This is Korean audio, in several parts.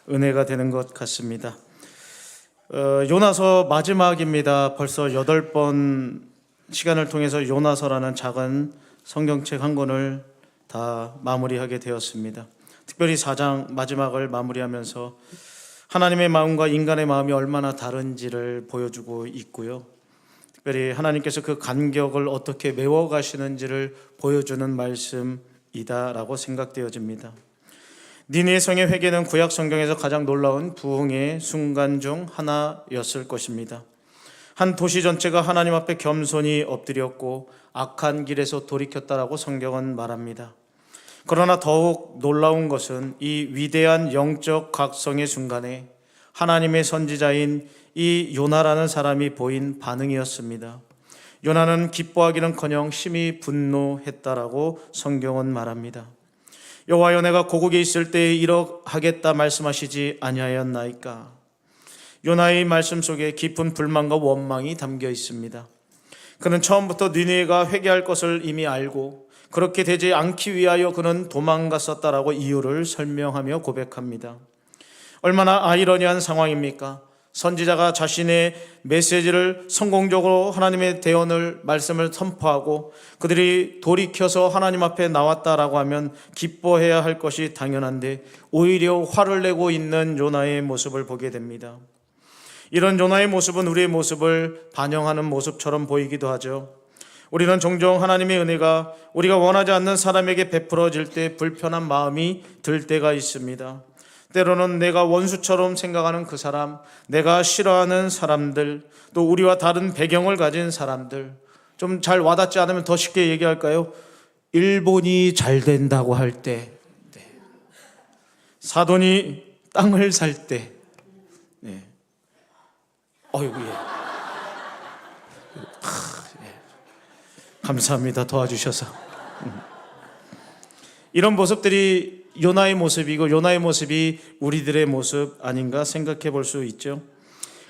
은혜가 되는 것 같습니다. 요나서 마지막입니다. 벌써 8번 시간을 통해서 요나서라는 작은 성경책 한 권을 다 마무리하게 되었습니다. 특별히 4장 마지막을 마무리하면서 하나님의 마음과 인간의 마음이 얼마나 다른지를 보여주고 있고요. 특별히 하나님께서 그 간격을 어떻게 메워가시는지를 보여주는 말씀이다라고 생각되어집니다. 니느웨 성의 회개는 구약 성경에서 가장 놀라운 부흥의 순간 중 하나였을 것입니다. 한 도시 전체가 하나님 앞에 겸손히 엎드렸고 악한 길에서 돌이켰다라고 성경은 말합니다. 그러나 더욱 놀라운 것은 이 위대한 영적 각성의 순간에 하나님의 선지자인 이 요나라는 사람이 보인 반응이었습니다. 요나는 기뻐하기는커녕 심히 분노했다라고 성경은 말합니다. 여호와여, 내가 고국에 있을 때에 이러하겠다 말씀하시지 아니하였나이까. 요나의 말씀 속에 깊은 불만과 원망이 담겨 있습니다. 그는 처음부터 니느웨가 회개할 것을 이미 알고 그렇게 되지 않기 위하여 그는 도망갔었다라고 이유를 설명하며 고백합니다. 얼마나 아이러니한 상황입니까? 선지자가 자신의 메시지를 성공적으로 하나님의 대언을 말씀을 선포하고 그들이 돌이켜서 하나님 앞에 나왔다라고 하면 기뻐해야 할 것이 당연한데 오히려 화를 내고 있는 요나의 모습을 보게 됩니다. 이런 요나의 모습은 우리의 모습을 반영하는 모습처럼 보이기도 하죠. 우리는 종종 하나님의 은혜가 우리가 원하지 않는 사람에게 베풀어질 때 불편한 마음이 들 때가 있습니다. 때로는 내가 원수처럼 생각하는 그 사람, 내가 싫어하는 사람들, 또 우리와 다른 배경을 가진 사람들, 좀 잘 와닿지 않으면 더 쉽게 얘기할까요? 일본이 잘 된다고 할 때, 사돈이 땅을 살 때, 어이구, 감사합니다. 도와주셔서. 이런 모습들이 요나의 모습이고 요나의 모습이 우리들의 모습 아닌가 생각해 볼 수 있죠.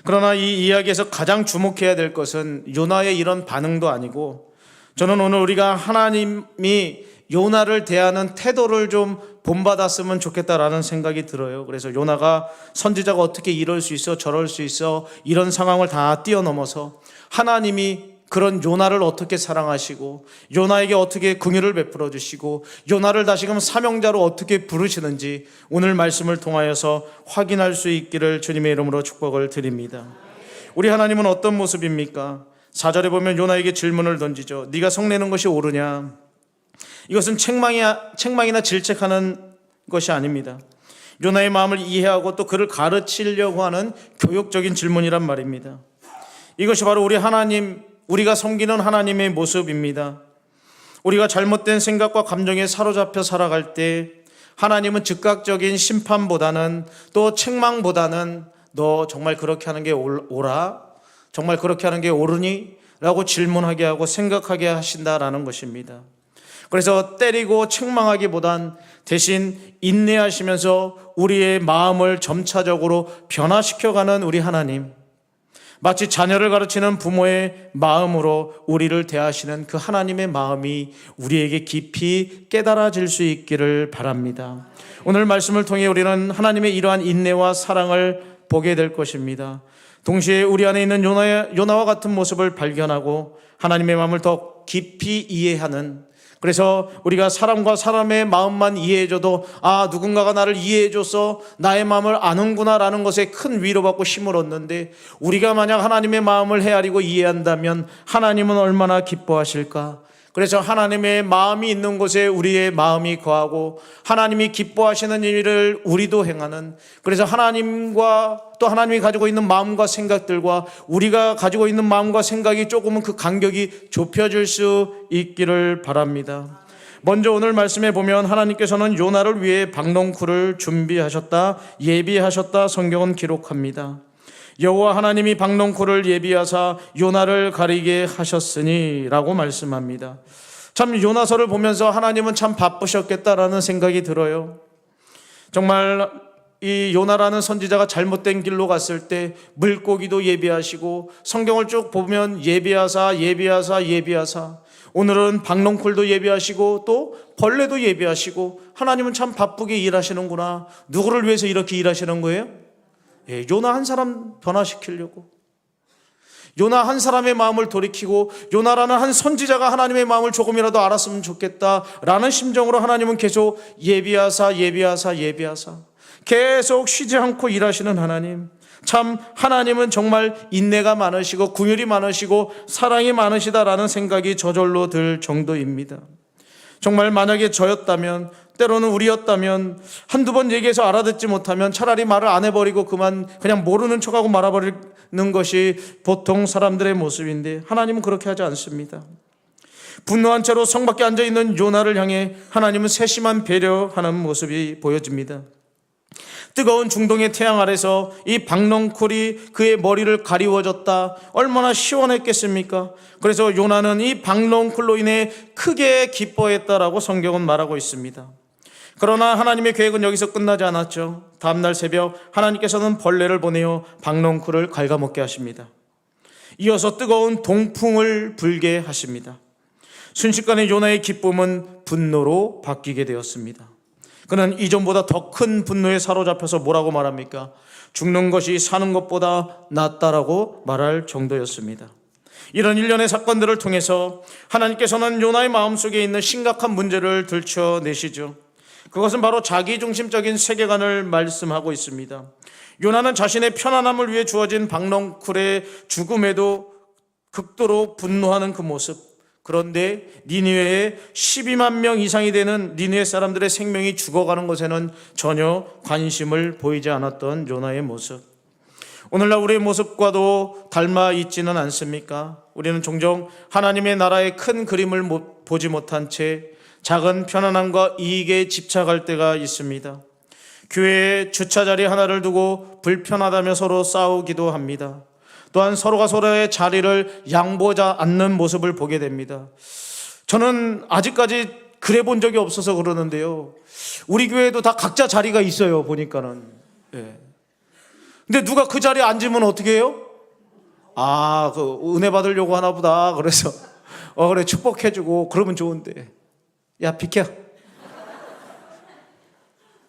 그러나 이 이야기에서 가장 주목해야 될 것은 요나의 이런 반응도 아니고, 저는 오늘 우리가 하나님이 요나를 대하는 태도를 좀 본받았으면 좋겠다라는 생각이 들어요. 그래서 요나가 선지자가 어떻게 이럴 수 있어 저럴 수 있어 이런 상황을 다 뛰어넘어서 하나님이 그런 요나를 어떻게 사랑하시고 요나에게 어떻게 긍휼을 베풀어 주시고 요나를 다시금 사명자로 어떻게 부르시는지 오늘 말씀을 통하여서 확인할 수 있기를 주님의 이름으로 축복을 드립니다. 우리 하나님은 어떤 모습입니까? 4절에 보면 요나에게 질문을 던지죠. 네가 성내는 것이 옳으냐? 이것은 책망이나 질책하는 것이 아닙니다. 요나의 마음을 이해하고 또 그를 가르치려고 하는 교육적인 질문이란 말입니다. 이것이 바로 우리가 섬기는 하나님의 모습입니다. 우리가 잘못된 생각과 감정에 사로잡혀 살아갈 때 하나님은 즉각적인 심판보다는 또 책망보다는 너 정말 그렇게 하는 게 옳아? 정말 그렇게 하는 게 옳으니? 라고 질문하게 하고 생각하게 하신다라는 것입니다. 그래서 때리고 책망하기보단 대신 인내하시면서 우리의 마음을 점차적으로 변화시켜가는 우리 하나님, 마치 자녀를 가르치는 부모의 마음으로 우리를 대하시는 그 하나님의 마음이 우리에게 깊이 깨달아질 수 있기를 바랍니다. 오늘 말씀을 통해 우리는 하나님의 이러한 인내와 사랑을 보게 될 것입니다. 동시에 우리 안에 있는 요나와 같은 모습을 발견하고 하나님의 마음을 더 깊이 이해하는, 그래서 우리가 사람과 사람의 마음만 이해해줘도 누군가가 나를 이해해줘서 나의 마음을 아는구나 라는 것에 큰 위로받고 힘을 얻는데, 우리가 만약 하나님의 마음을 헤아리고 이해한다면 하나님은 얼마나 기뻐하실까? 그래서 하나님의 마음이 있는 곳에 우리의 마음이 거하고 하나님이 기뻐하시는 일을 우리도 행하는, 그래서 하나님과 또 하나님이 가지고 있는 마음과 생각들과 우리가 가지고 있는 마음과 생각이 조금은 그 간격이 좁혀질 수 있기를 바랍니다. 먼저 오늘 말씀에 보면 하나님께서는 요나를 위해 박농쿨을 준비하셨다, 예비하셨다 성경은 기록합니다. 여호와 하나님이 박농쿨을 예비하사 요나를 가리게 하셨으니 라고 말씀합니다. 참 요나서를 보면서 하나님은 참 바쁘셨겠다라는 생각이 들어요. 정말 이 요나라는 선지자가 잘못된 길로 갔을 때 물고기도 예비하시고 성경을 쭉 보면 예비하사 오늘은 박농쿨도 예비하시고 또 벌레도 예비하시고 하나님은 참 바쁘게 일하시는구나. 누구를 위해서 이렇게 일하시는 거예요? 요나 한 사람 변화시키려고. 요나 한 사람의 마음을 돌이키고 요나라는 한 선지자가 하나님의 마음을 조금이라도 알았으면 좋겠다라는 심정으로 하나님은 계속 예비하사 계속 쉬지 않고 일하시는 하나님. 참 하나님은 정말 인내가 많으시고 긍휼이 많으시고 사랑이 많으시다라는 생각이 저절로 들 정도입니다. 정말 만약에 저였다면, 때로는 우리였다면 한두 번 얘기해서 알아듣지 못하면 차라리 말을 안 해버리고 그냥 모르는 척하고 말아버리는 것이 보통 사람들의 모습인데 하나님은 그렇게 하지 않습니다. 분노한 채로 성 밖에 앉아있는 요나를 향해 하나님은 세심한 배려하는 모습이 보여집니다. 뜨거운 중동의 태양 아래서 이 박넝쿨이 그의 머리를 가리워줬다. 얼마나 시원했겠습니까? 그래서 요나는 이 박넝쿨로 인해 크게 기뻐했다라고 성경은 말하고 있습니다. 그러나 하나님의 계획은 여기서 끝나지 않았죠. 다음날 새벽 하나님께서는 벌레를 보내어 박넝쿨을 갉아먹게 하십니다. 이어서 뜨거운 동풍을 불게 하십니다. 순식간에 요나의 기쁨은 분노로 바뀌게 되었습니다. 그는 이전보다 더 큰 분노에 사로잡혀서 뭐라고 말합니까? 죽는 것이 사는 것보다 낫다라고 말할 정도였습니다. 이런 일련의 사건들을 통해서 하나님께서는 요나의 마음속에 있는 심각한 문제를 들춰내시죠. 그것은 바로 자기중심적인 세계관을 말씀하고 있습니다. 요나는 자신의 편안함을 위해 주어진 박넝쿨의 죽음에도 극도로 분노하는 그 모습. 그런데 니느웨에 12만 명 이상이 되는 니느웨 사람들의 생명이 죽어가는 것에는 전혀 관심을 보이지 않았던 요나의 모습. 오늘날 우리의 모습과도 닮아 있지는 않습니까? 우리는 종종 하나님의 나라의 큰 그림을 보지 못한 채 작은 편안함과 이익에 집착할 때가 있습니다. 교회에 주차자리 하나를 두고 불편하다며 서로 싸우기도 합니다. 또한 서로가 서로의 자리를 양보하지 않는 모습을 보게 됩니다. 저는 아직까지 그래 본 적이 없어서 그러는데요. 우리 교회에도 다 각자 자리가 있어요, 보니까는. 근데 누가 그 자리에 앉으면 어떻게 해요? 은혜 받으려고 하나 보다. 그래서, 그래, 축복해주고, 그러면 좋은데. 야, 비켜.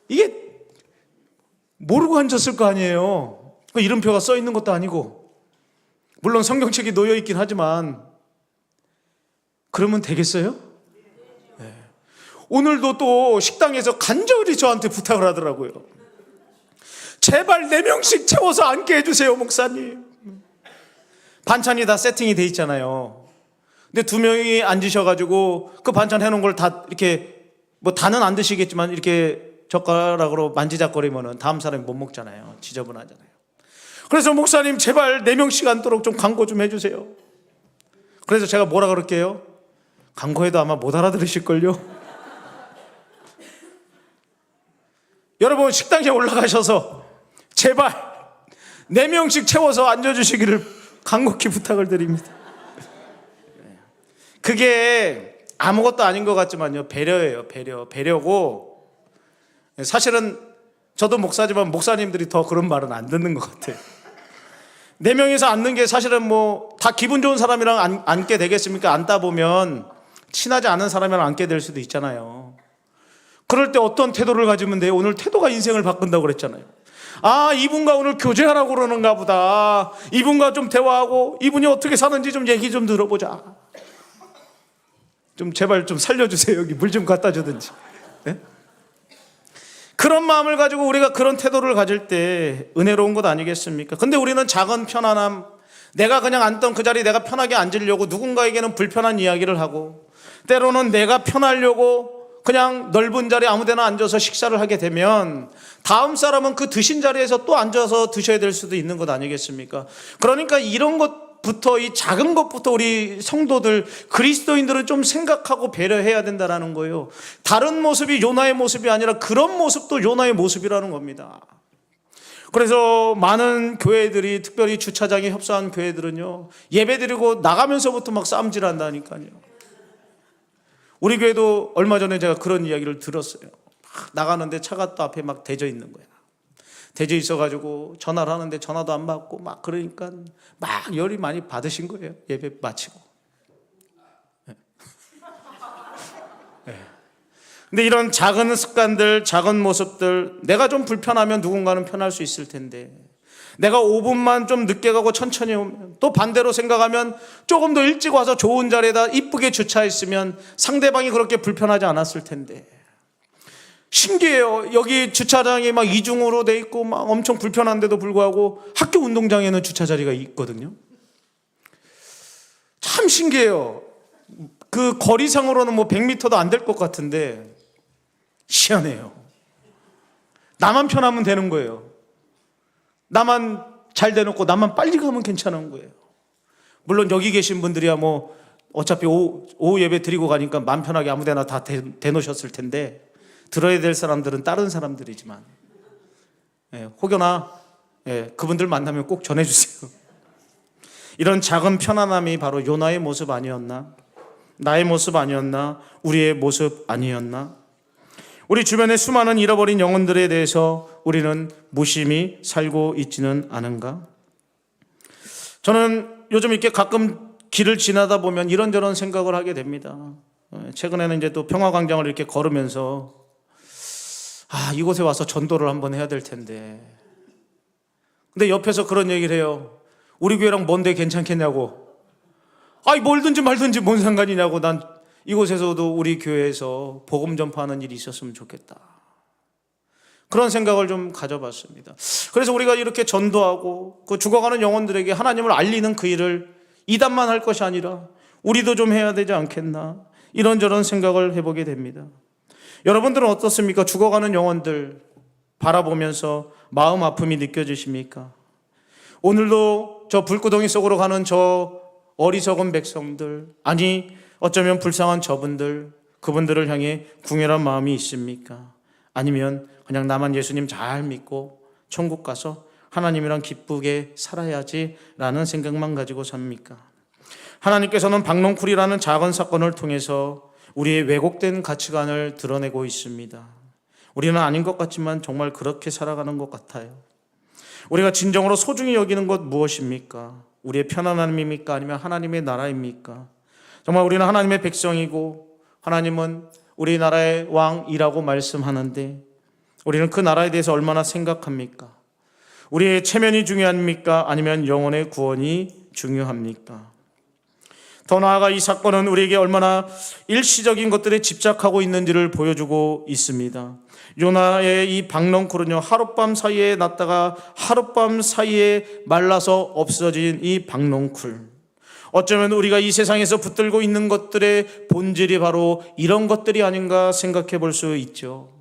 이게 모르고 앉았을 거 아니에요. 이름표가 써 있는 것도 아니고. 물론 성경책이 놓여 있긴 하지만 그러면 되겠어요? 네. 오늘도 또 식당에서 간절히 저한테 부탁을 하더라고요. 제발 4명씩 채워서 앉게 해주세요, 목사님. 반찬이 다 세팅이 돼 있잖아요. 근데 2명이 앉으셔가지고 그 반찬 해놓은 걸 다 이렇게 다는 안 드시겠지만 이렇게 젓가락으로 만지작거리면은 다음 사람이 못 먹잖아요. 지저분하잖아요. 그래서 목사님 제발 4명씩 앉도록 좀 광고 좀 해주세요. 그래서 제가 뭐라 그럴게요? 광고해도 아마 못 알아들으실걸요? 여러분 식당에 올라가셔서 제발 4명씩 채워서 앉아주시기를 간곡히 부탁을 드립니다. 그게 아무것도 아닌 것 같지만요, 배려예요. 배려고. 사실은 저도 목사지만 목사님들이 더 그런 말은 안 듣는 것 같아요. 4명이서 앉는 게 사실은 다 기분 좋은 사람이랑 앉게 되겠습니까? 앉다 보면 친하지 않은 사람이랑 앉게 될 수도 있잖아요. 그럴 때 어떤 태도를 가지면 돼요? 오늘 태도가 인생을 바꾼다고 그랬잖아요. 이분과 오늘 교제하라고 그러는가 보다. 이분과 좀 대화하고 이분이 어떻게 사는지 좀 얘기 좀 들어보자. 좀 제발 좀 살려주세요. 여기 물 좀 갖다 주든지. 네? 그런 마음을 가지고 우리가 그런 태도를 가질 때 은혜로운 것 아니겠습니까? 근데 우리는 작은 편안함, 내가 그냥 앉던 그 자리에 내가 편하게 앉으려고 누군가에게는 불편한 이야기를 하고, 때로는 내가 편하려고 그냥 넓은 자리에 아무 데나 앉아서 식사를 하게 되면 다음 사람은 그 드신 자리에서 또 앉아서 드셔야 될 수도 있는 것 아니겠습니까? 그러니까 이런 것부터, 이 작은 것부터 우리 성도들, 그리스도인들은 좀 생각하고 배려해야 된다는 거예요. 다른 모습이 요나의 모습이 아니라 그런 모습도 요나의 모습이라는 겁니다. 그래서 많은 교회들이, 특별히 주차장에 협소한 교회들은요, 예배드리고 나가면서부터 막 싸움질한다니까요. 우리 교회도 얼마 전에 제가 그런 이야기를 들었어요. 막 나가는데 차가 또 앞에 막 대져 있는 거야. 대져 있어가지고 전화를 하는데 전화도 안 받고 막 그러니까 막 열이 많이 받으신 거예요. 예배 마치고. 근데 이런 작은 습관들, 작은 모습들, 내가 좀 불편하면 누군가는 편할 수 있을 텐데, 내가 5분만 좀 늦게 가고 천천히 오면, 또 반대로 생각하면 조금 더 일찍 와서 좋은 자리에다 이쁘게 주차했으면 상대방이 그렇게 불편하지 않았을 텐데, 신기해요. 여기 주차장이 막 이중으로 돼 있고 막 엄청 불편한데도 불구하고 학교 운동장에는 주차 자리가 있거든요. 참 신기해요. 그 거리상으로는 뭐 100m도 안 될 것 같은데 희한해요. 나만 편하면 되는 거예요. 나만 잘 대놓고 나만 빨리 가면 괜찮은 거예요. 물론 여기 계신 분들이야 뭐 어차피 오후 예배 드리고 가니까 마음 편하게 아무 데나 다 대놓으셨을 텐데, 들어야 될 사람들은 다른 사람들이지만, 혹여나 그분들 만나면 꼭 전해주세요. 이런 작은 편안함이 바로 요나의 모습 아니었나? 나의 모습 아니었나? 우리의 모습 아니었나? 우리 주변의 수많은 잃어버린 영혼들에 대해서 우리는 무심히 살고 있지는 않은가? 저는 요즘 이렇게 가끔 길을 지나다 보면 이런저런 생각을 하게 됩니다. 최근에는 이제 또 평화광장을 이렇게 걸으면서 이곳에 와서 전도를 한번 해야 될 텐데, 근데 옆에서 그런 얘기를 해요. 우리 교회랑 먼데 괜찮겠냐고. 뭘든지 말든지 뭔 상관이냐고. 난 이곳에서도 우리 교회에서 복음 전파하는 일이 있었으면 좋겠다. 그런 생각을 좀 가져봤습니다. 그래서 우리가 이렇게 전도하고 그 죽어가는 영혼들에게 하나님을 알리는 그 일을 이단만 할 것이 아니라 우리도 좀 해야 되지 않겠나, 이런저런 생각을 해보게 됩니다. 여러분들은 어떻습니까? 죽어가는 영혼들 바라보면서 마음 아픔이 느껴지십니까? 오늘도 저 불구덩이 속으로 가는 저 어리석은 백성들, 아니 어쩌면 불쌍한 저분들, 그분들을 향해 궁혈한 마음이 있습니까? 아니면 그냥 나만 예수님 잘 믿고 천국 가서 하나님이랑 기쁘게 살아야지 라는 생각만 가지고 삽니까? 하나님께서는 박농쿨이라는 작은 사건을 통해서 우리의 왜곡된 가치관을 드러내고 있습니다. 우리는 아닌 것 같지만 정말 그렇게 살아가는 것 같아요. 우리가 진정으로 소중히 여기는 것 무엇입니까? 우리의 편안함입니까? 아니면 하나님의 나라입니까? 정말 우리는 하나님의 백성이고 하나님은 우리나라의 왕이라고 말씀하는데, 우리는 그 나라에 대해서 얼마나 생각합니까? 우리의 체면이 중요합니까? 아니면 영혼의 구원이 중요합니까? 더 나아가 이 사건은 우리에게 얼마나 일시적인 것들에 집착하고 있는지를 보여주고 있습니다. 요나의 이 박넝쿨은요, 하룻밤 사이에 났다가 하룻밤 사이에 말라서 없어진 이 박넝쿨. 어쩌면 우리가 이 세상에서 붙들고 있는 것들의 본질이 바로 이런 것들이 아닌가 생각해 볼 수 있죠.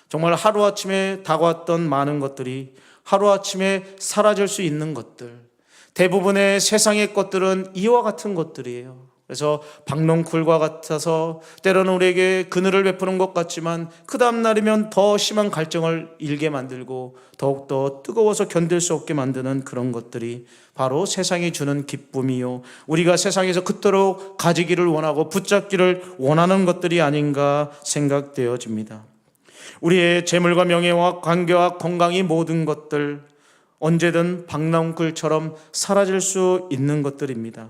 정말 하루아침에 다가왔던 많은 것들이 하루아침에 사라질 수 있는 것들, 대부분의 세상의 것들은 이와 같은 것들이에요. 그래서 박농쿨과 같아서 때로는 우리에게 그늘을 베푸는 것 같지만 그 다음 날이면 더 심한 갈증을 일게 만들고 더욱더 뜨거워서 견딜 수 없게 만드는 그런 것들이 바로 세상이 주는 기쁨이요, 우리가 세상에서 그토록 가지기를 원하고 붙잡기를 원하는 것들이 아닌가 생각되어집니다. 우리의 재물과 명예와 관계와 건강이 모든 것들 언제든 박농쿨처럼 사라질 수 있는 것들입니다.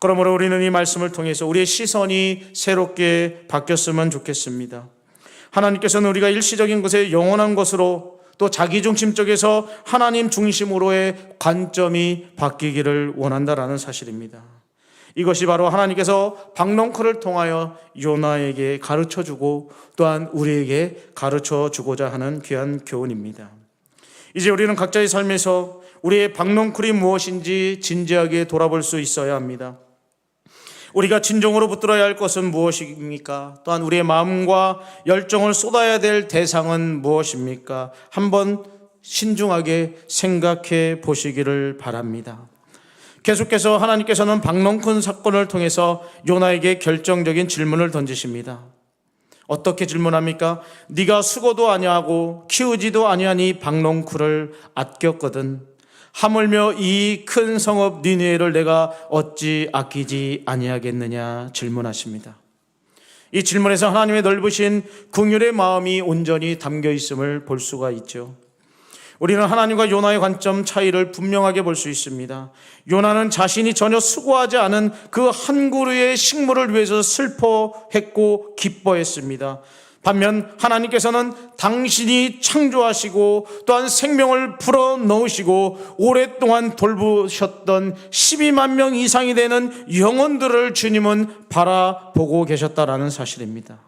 그러므로 우리는 이 말씀을 통해서 우리의 시선이 새롭게 바뀌었으면 좋겠습니다. 하나님께서는 우리가 일시적인 것에 영원한 것으로, 또 자기중심적에서 하나님 중심으로의 관점이 바뀌기를 원한다라는 사실입니다. 이것이 바로 하나님께서 박농쿨을 통하여 요나에게 가르쳐주고 또한 우리에게 가르쳐주고자 하는 귀한 교훈입니다. 이제 우리는 각자의 삶에서 우리의 박농쿨이 무엇인지 진지하게 돌아볼 수 있어야 합니다. 우리가 진정으로 붙들어야 할 것은 무엇입니까? 또한 우리의 마음과 열정을 쏟아야 될 대상은 무엇입니까? 한번 신중하게 생각해 보시기를 바랍니다. 계속해서 하나님께서는 박농쿨 사건을 통해서 요나에게 결정적인 질문을 던지십니다. 어떻게 질문합니까? 네가 수고도 아니하고 키우지도 아니하니 박농쿨을 아꼈거든 하물며 이 큰 성읍 니느웨를 내가 어찌 아끼지 아니하겠느냐 질문하십니다. 이 질문에서 하나님의 넓으신 긍휼의 마음이 온전히 담겨 있음을 볼 수가 있죠. 우리는 하나님과 요나의 관점 차이를 분명하게 볼 수 있습니다. 요나는 자신이 전혀 수고하지 않은 그 한 그루의 식물을 위해서 슬퍼했고 기뻐했습니다. 반면 하나님께서는 당신이 창조하시고 또한 생명을 불어넣으시고 오랫동안 돌보셨던 12만 명 이상이 되는 영혼들을 주님은 바라보고 계셨다라는 사실입니다.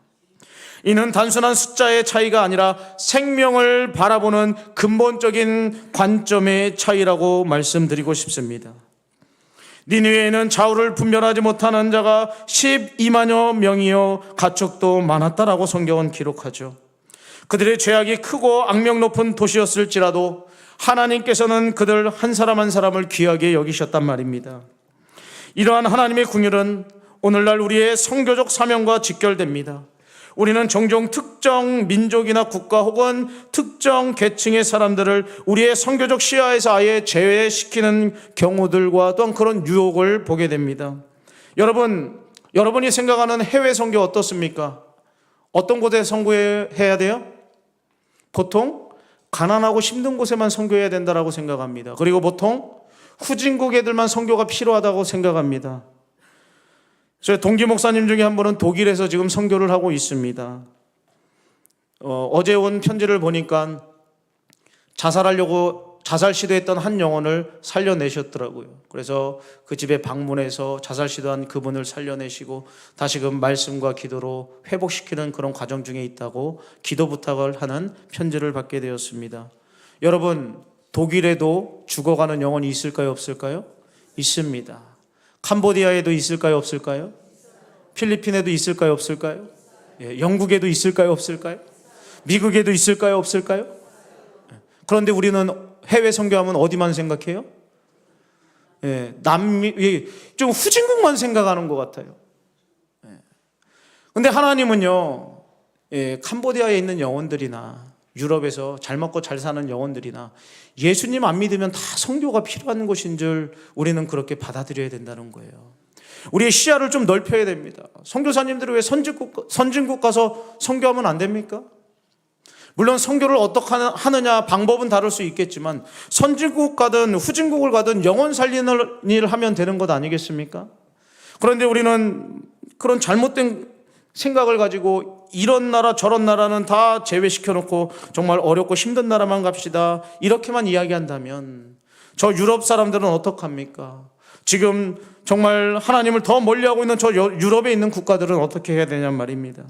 이는 단순한 숫자의 차이가 아니라 생명을 바라보는 근본적인 관점의 차이라고 말씀드리고 싶습니다. 니느웨에는 좌우를 분별하지 못하는 자가 12만여 명이요 가축도 많았다라고 성경은 기록하죠. 그들의 죄악이 크고 악명 높은 도시였을지라도 하나님께서는 그들 한 사람 한 사람을 귀하게 여기셨단 말입니다. 이러한 하나님의 긍휼은 오늘날 우리의 선교적 사명과 직결됩니다. 우리는 종종 특정 민족이나 국가 혹은 특정 계층의 사람들을 우리의 선교적 시야에서 아예 제외시키는 경우들과 또한 그런 유혹을 보게 됩니다. 여러분이 생각하는 해외 선교 어떻습니까? 어떤 곳에 선교해야 돼요? 보통 가난하고 힘든 곳에만 선교해야 된다고 생각합니다. 그리고 보통 후진국 애들만 선교가 필요하다고 생각합니다. 저희 동기 목사님 중에 한 분은 독일에서 지금 선교를 하고 있습니다. 어제 온 편지를 보니까 자살 시도했던 한 영혼을 살려내셨더라고요. 그래서 그 집에 방문해서 자살 시도한 그분을 살려내시고 다시금 말씀과 기도로 회복시키는 그런 과정 중에 있다고 기도 부탁을 하는 편지를 받게 되었습니다. 여러분, 독일에도 죽어가는 영혼이 있을까요, 없을까요? 있습니다. 캄보디아에도 있을까요, 없을까요? 필리핀에도 있을까요, 없을까요? 영국에도 있을까요, 없을까요? 미국에도 있을까요, 없을까요? 그런데 우리는 해외 선교하면 어디만 생각해요? 남미, 좀 후진국만 생각하는 것 같아요. 그런데 하나님은요, 캄보디아에 있는 영혼들이나 유럽에서 잘 먹고 잘 사는 영혼들이나 예수님 안 믿으면 다 선교가 필요한 것인 줄 우리는 그렇게 받아들여야 된다는 거예요. 우리의 시야를 좀 넓혀야 됩니다. 선교사님들이 왜 선진국 가서 선교하면 안 됩니까? 물론 선교를 어떻게 하느냐 방법은 다를 수 있겠지만 선진국 가든 후진국을 가든 영혼 살리는 일을 하면 되는 것 아니겠습니까? 그런데 우리는 그런 잘못된 생각을 가지고 이런 나라 저런 나라는 다 제외시켜놓고 정말 어렵고 힘든 나라만 갑시다 이렇게만 이야기한다면 저 유럽 사람들은 어떡합니까? 지금 정말 하나님을 더 멀리하고 있는 저 유럽에 있는 국가들은 어떻게 해야 되냔 말입니다.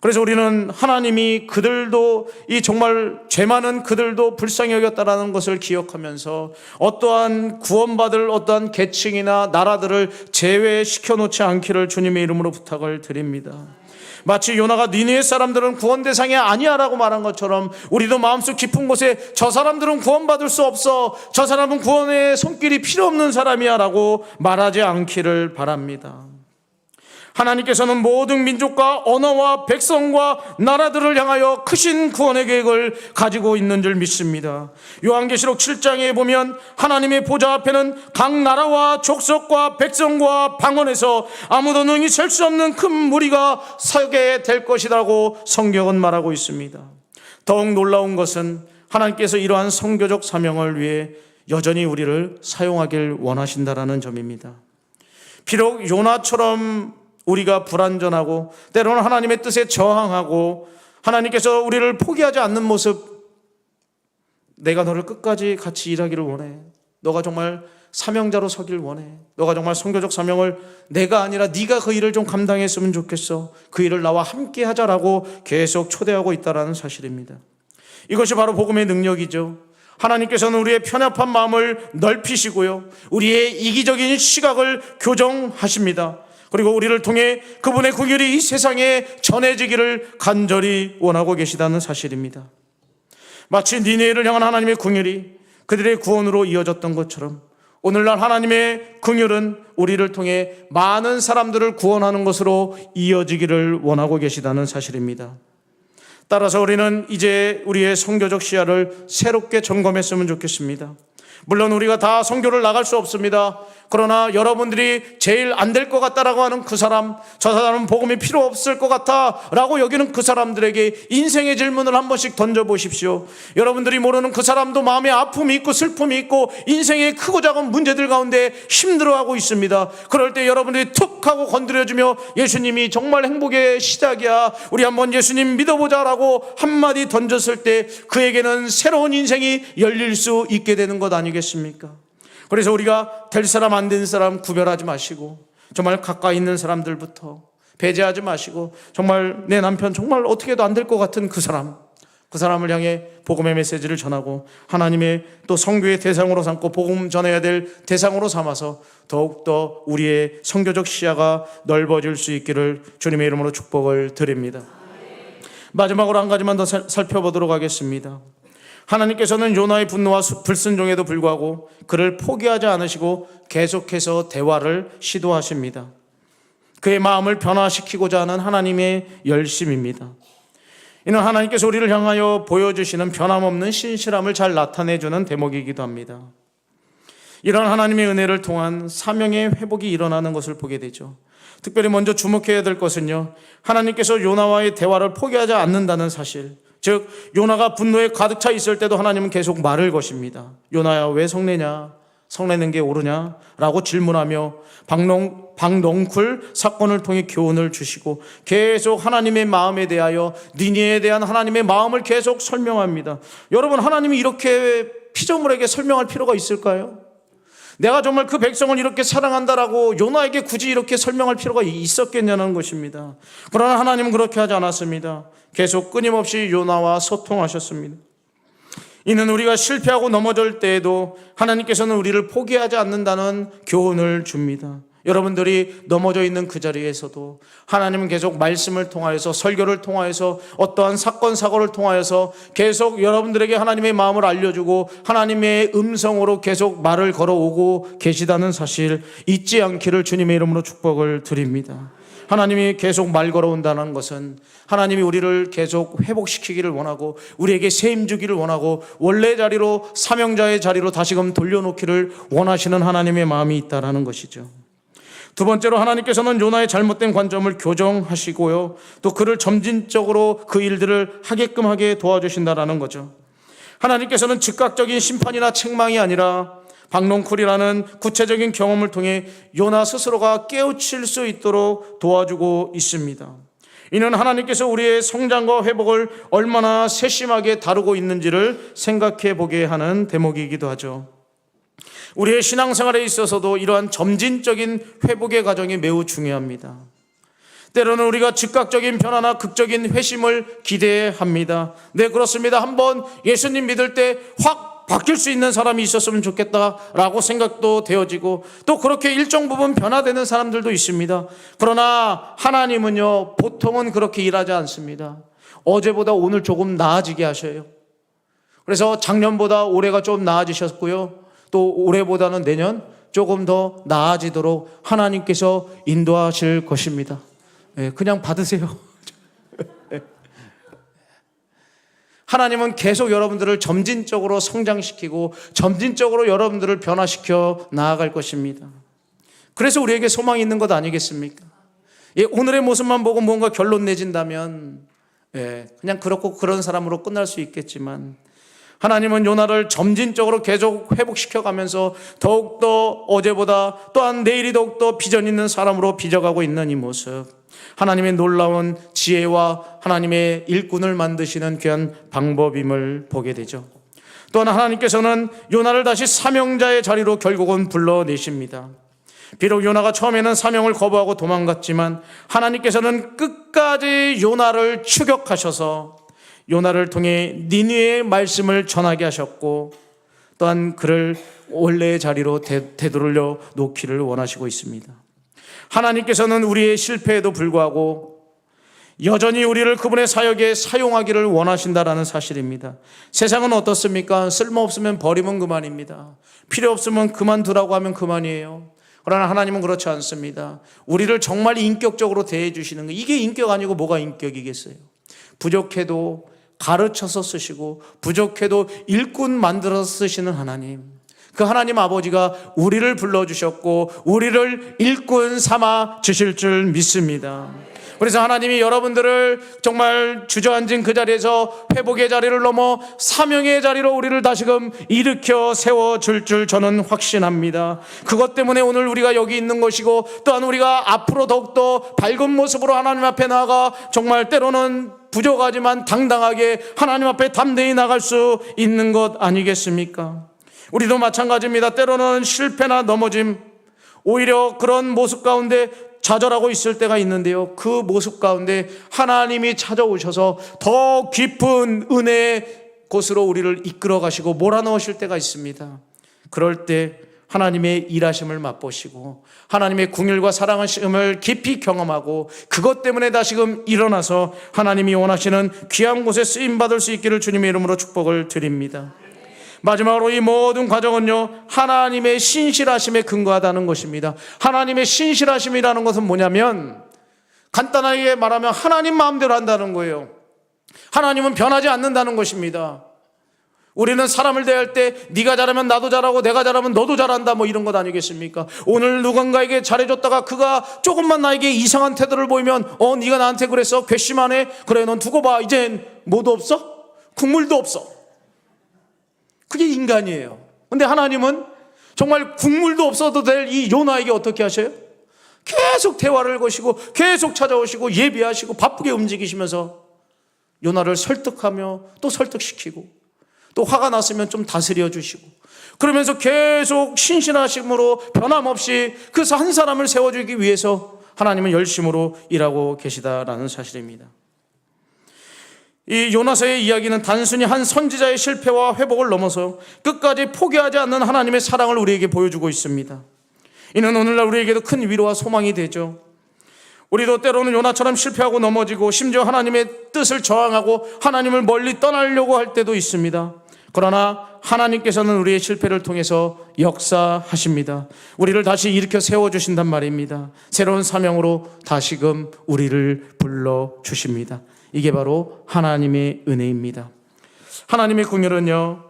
그래서 우리는 하나님이 그들도 이 정말 죄 많은 그들도 불쌍히 여겼다라는 것을 기억하면서 어떠한 구원받을 어떠한 계층이나 나라들을 제외시켜 놓지 않기를 주님의 이름으로 부탁을 드립니다. 마치 요나가 니느웨 사람들은 구원 대상이 아니야 라고 말한 것처럼 우리도 마음속 깊은 곳에 저 사람들은 구원받을 수 없어, 저 사람은 구원의 손길이 필요 없는 사람이야 라고 말하지 않기를 바랍니다. 하나님께서는 모든 민족과 언어와 백성과 나라들을 향하여 크신 구원의 계획을 가지고 있는 줄 믿습니다. 요한계시록 7장에 보면 하나님의 보좌 앞에는 각 나라와 족속과 백성과 방언에서 아무도 능히 셀 수 없는 큰 무리가 서게 될 것이라고 성경은 말하고 있습니다. 더욱 놀라운 것은 하나님께서 이러한 선교적 사명을 위해 여전히 우리를 사용하길 원하신다라는 점입니다. 비록 요나처럼 우리가 불완전하고 때로는 하나님의 뜻에 저항하고 하나님께서 우리를 포기하지 않는 모습, 내가 너를 끝까지 같이 일하기를 원해, 너가 정말 사명자로 서길 원해, 너가 정말 선교적 사명을 내가 아니라 네가 그 일을 좀 감당했으면 좋겠어, 그 일을 나와 함께 하자라고 계속 초대하고 있다는 사실입니다. 이것이 바로 복음의 능력이죠. 하나님께서는 우리의 편협한 마음을 넓히시고요, 우리의 이기적인 시각을 교정하십니다. 그리고 우리를 통해 그분의 긍휼이 이 세상에 전해지기를 간절히 원하고 계시다는 사실입니다. 마치 니느웨를 향한 하나님의 긍휼이 그들의 구원으로 이어졌던 것처럼 오늘날 하나님의 긍휼은 우리를 통해 많은 사람들을 구원하는 것으로 이어지기를 원하고 계시다는 사실입니다. 따라서 우리는 이제 우리의 선교적 시야를 새롭게 점검했으면 좋겠습니다. 물론 우리가 다 선교를 나갈 수 없습니다. 그러나 여러분들이 제일 안 될 것 같다라고 하는 그 사람, 저 사람은 복음이 필요 없을 것 같아 라고 여기는 그 사람들에게 인생의 질문을 한 번씩 던져보십시오. 여러분들이 모르는 그 사람도 마음에 아픔이 있고 슬픔이 있고 인생의 크고 작은 문제들 가운데 힘들어하고 있습니다. 그럴 때 여러분들이 툭 하고 건드려주며 예수님이 정말 행복의 시작이야, 우리 한번 예수님 믿어보자 라고 한마디 던졌을 때 그에게는 새로운 인생이 열릴 수 있게 되는 것 아니겠습니까? 그래서 우리가 될 사람 안 된 사람 구별하지 마시고 정말 가까이 있는 사람들부터 배제하지 마시고 정말 내 남편 정말 어떻게 해도 안 될 것 같은 그 사람을 향해 복음의 메시지를 전하고 하나님의 또 선교의 대상으로 삼고 복음 전해야 될 대상으로 삼아서 더욱더 우리의 선교적 시야가 넓어질 수 있기를 주님의 이름으로 축복을 드립니다. 마지막으로 한 가지만 더 살펴보도록 하겠습니다. 하나님께서는 요나의 분노와 불순종에도 불구하고 그를 포기하지 않으시고 계속해서 대화를 시도하십니다. 그의 마음을 변화시키고자 하는 하나님의 열심입니다. 이는 하나님께서 우리를 향하여 보여주시는 변함없는 신실함을 잘 나타내주는 대목이기도 합니다. 이런 하나님의 은혜를 통한 사명의 회복이 일어나는 것을 보게 되죠. 특별히 먼저 주목해야 될 것은요, 하나님께서 요나와의 대화를 포기하지 않는다는 사실, 즉 요나가 분노에 가득 차 있을 때도 하나님은 계속 말을 거십니다. 요나야, 왜 성내냐? 성내는 게 옳으냐? 라고 질문하며 박넝쿨 사건을 통해 교훈을 주시고 계속 하나님의 마음에 대하여, 니니에 대한 하나님의 마음을 계속 설명합니다. 여러분, 하나님이 이렇게 피조물에게 설명할 필요가 있을까요? 내가 정말 그 백성을 이렇게 사랑한다라고 요나에게 굳이 이렇게 설명할 필요가 있었겠냐는 것입니다. 그러나 하나님은 그렇게 하지 않았습니다. 계속 끊임없이 요나와 소통하셨습니다. 이는 우리가 실패하고 넘어질 때에도 하나님께서는 우리를 포기하지 않는다는 교훈을 줍니다. 여러분들이 넘어져 있는 그 자리에서도 하나님은 계속 말씀을 통하여서, 설교를 통하여서, 어떠한 사건 사고를 통하여서 계속 여러분들에게 하나님의 마음을 알려주고 하나님의 음성으로 계속 말을 걸어오고 계시다는 사실 잊지 않기를 주님의 이름으로 축복을 드립니다. 하나님이 계속 말 걸어온다는 것은 하나님이 우리를 계속 회복시키기를 원하고 우리에게 세임 주기를 원하고 원래 자리로, 사명자의 자리로 다시금 돌려놓기를 원하시는 하나님의 마음이 있다는 것이죠. 두 번째로 하나님께서는 요나의 잘못된 관점을 교정하시고요, 또 그를 점진적으로 그 일들을 하게끔 하게 도와주신다는 거죠. 하나님께서는 즉각적인 심판이나 책망이 아니라 박농쿨이라는 구체적인 경험을 통해 요나 스스로가 깨우칠 수 있도록 도와주고 있습니다. 이는 하나님께서 우리의 성장과 회복을 얼마나 세심하게 다루고 있는지를 생각해 보게 하는 대목이기도 하죠. 우리의 신앙생활에 있어서도 이러한 점진적인 회복의 과정이 매우 중요합니다. 때로는 우리가 즉각적인 변화나 극적인 회심을 기대합니다. 네, 그렇습니다. 한번 예수님 믿을 때 확 바뀔 수 있는 사람이 있었으면 좋겠다라고 생각도 되어지고, 또 그렇게 일정 부분 변화되는 사람들도 있습니다. 그러나 하나님은요, 보통은 그렇게 일하지 않습니다. 어제보다 오늘 조금 나아지게 하셔요. 그래서 작년보다 올해가 좀 나아지셨고요, 또 올해보다는 내년 조금 더 나아지도록 하나님께서 인도하실 것입니다. 그냥 받으세요. 하나님은 계속 여러분들을 점진적으로 성장시키고 점진적으로 여러분들을 변화시켜 나아갈 것입니다. 그래서 우리에게 소망이 있는 것 아니겠습니까? 오늘의 모습만 보고 뭔가 결론 내진다면 그냥 그렇고 그런 사람으로 끝날 수 있겠지만, 하나님은 요나를 점진적으로 계속 회복시켜가면서 더욱더 어제보다, 또한 내일이 더욱더 비전 있는 사람으로 빚어가고 있는 이 모습, 하나님의 놀라운 지혜와 하나님의 일꾼을 만드시는 귀한 방법임을 보게 되죠. 또한 하나님께서는 요나를 다시 사명자의 자리로 결국은 불러내십니다. 비록 요나가 처음에는 사명을 거부하고 도망갔지만 하나님께서는 끝까지 요나를 추격하셔서 요나를 통해 니느웨의 말씀을 전하게 하셨고, 또한 그를 원래의 자리로 되돌려 놓기를 원하시고 있습니다. 하나님께서는 우리의 실패에도 불구하고 여전히 우리를 그분의 사역에 사용하기를 원하신다라는 사실입니다. 세상은 어떻습니까? 쓸모없으면 버리면 그만입니다. 필요 없으면 그만두라고 하면 그만이에요. 그러나 하나님은 그렇지 않습니다. 우리를 정말 인격적으로 대해 주시는 거, 이게 인격 아니고 뭐가 인격이겠어요? 부족해도 가르쳐서 쓰시고 부족해도 일꾼 만들어서 쓰시는 하나님, 그 하나님 아버지가 우리를 불러주셨고 우리를 일꾼 삼아 주실 줄 믿습니다. 그래서 하나님이 여러분들을 정말 주저앉은 그 자리에서 회복의 자리를 넘어 사명의 자리로 우리를 다시금 일으켜 세워줄 줄 저는 확신합니다. 그것 때문에 오늘 우리가 여기 있는 것이고, 또한 우리가 앞으로 더욱더 밝은 모습으로 하나님 앞에 나아가 정말 때로는 부족하지만 당당하게 하나님 앞에 담대히 나갈 수 있는 것 아니겠습니까? 우리도 마찬가지입니다. 때로는 실패나 넘어짐, 오히려 그런 모습 가운데 좌절하고 있을 때가 있는데요, 그 모습 가운데 하나님이 찾아오셔서 더 깊은 은혜의 곳으로 우리를 이끌어 가시고 몰아넣으실 때가 있습니다. 그럴 때 하나님의 일하심을 맛보시고 하나님의 긍휼과 사랑하심을 깊이 경험하고 그것 때문에 다시금 일어나서 하나님이 원하시는 귀한 곳에 쓰임받을 수 있기를 주님의 이름으로 축복을 드립니다. 마지막으로 이 모든 과정은요, 하나님의 신실하심에 근거하다는 것입니다. 하나님의 신실하심이라는 것은 뭐냐면, 간단하게 말하면 하나님 마음대로 한다는 거예요. 하나님은 변하지 않는다는 것입니다. 우리는 사람을 대할 때 네가 잘하면 나도 잘하고 내가 잘하면 너도 잘한다, 뭐 이런 것 아니겠습니까? 오늘 누군가에게 잘해줬다가 그가 조금만 나에게 이상한 태도를 보이면 네가 나한테 그랬어? 괘씸하네? 그래, 넌 두고 봐. 이젠 뭐도 없어? 국물도 없어. 그게 인간이에요. 근데 하나님은 정말 국물도 없어도 될 이 요나에게 어떻게 하셔요? 계속 대화를 거시고 계속 찾아오시고 예비하시고 바쁘게 움직이시면서 요나를 설득하며 또 설득시키고 또 화가 났으면 좀 다스려 주시고, 그러면서 계속 신실하심으로 변함없이 그 한 사람을 세워주기 위해서 하나님은 열심으로 일하고 계시다라는 사실입니다. 이 요나서의 이야기는 단순히 한 선지자의 실패와 회복을 넘어서 끝까지 포기하지 않는 하나님의 사랑을 우리에게 보여주고 있습니다. 이는 오늘날 우리에게도 큰 위로와 소망이 되죠. 우리도 때로는 요나처럼 실패하고 넘어지고 심지어 하나님의 뜻을 저항하고 하나님을 멀리 떠나려고 할 때도 있습니다. 그러나 하나님께서는 우리의 실패를 통해서 역사하십니다. 우리를 다시 일으켜 세워주신단 말입니다. 새로운 사명으로 다시금 우리를 불러주십니다. 이게 바로 하나님의 은혜입니다. 하나님의 긍휼은요,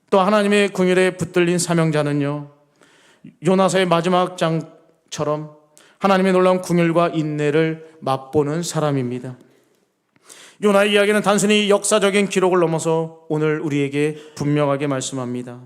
또 하나님의 긍휼에 붙들린 사명자는요, 요나서의 마지막 장처럼 하나님의 놀라운 긍휼과 인내를 맛보는 사람입니다. 요나의 이야기는 단순히 역사적인 기록을 넘어서 오늘 우리에게 분명하게 말씀합니다.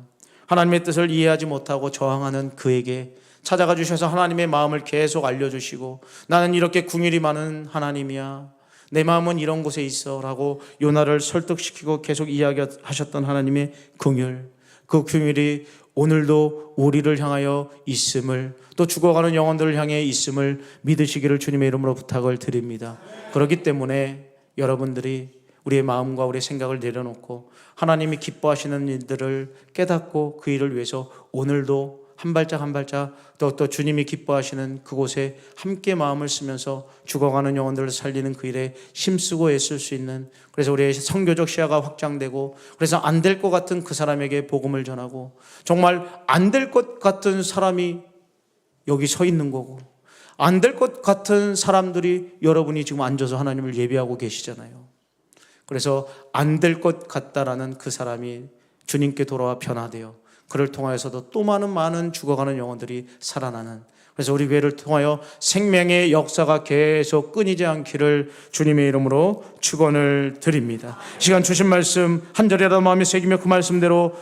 하나님의 뜻을 이해하지 못하고 저항하는 그에게 찾아가 주셔서 하나님의 마음을 계속 알려주시고, 나는 이렇게 긍휼이 많은 하나님이야, 내 마음은 이런 곳에 있어 라고 요나를 설득시키고 계속 이야기하셨던 하나님의 긍휼, 그 긍휼이 오늘도 우리를 향하여 있음을, 또 죽어가는 영혼들을 향해 있음을 믿으시기를 주님의 이름으로 부탁을 드립니다. 그렇기 때문에 여러분들이 우리의 마음과 우리의 생각을 내려놓고 하나님이 기뻐하시는 일들을 깨닫고 그 일을 위해서 오늘도 한 발짝 한 발짝 또 주님이 기뻐하시는 그곳에 함께 마음을 쓰면서 죽어가는 영혼들을 살리는 그 일에 힘쓰고 애쓸 수 있는, 그래서 우리의 선교적 시야가 확장되고, 그래서 안 될 것 같은 그 사람에게 복음을 전하고, 정말 안 될 것 같은 사람이 여기 서 있는 거고, 안 될 것 같은 사람들이 여러분이 지금 앉아서 하나님을 예배하고 계시잖아요. 그래서 안 될 것 같다라는 그 사람이 주님께 돌아와 변화되어 그를 통하여서도 또 많은 죽어가는 영혼들이 살아나는, 그래서 우리 교회를 통하여 생명의 역사가 계속 끊이지 않기를 주님의 이름으로 축원을 드립니다. 시간 주신 말씀 한 절이라도 마음에 새기며 그 말씀대로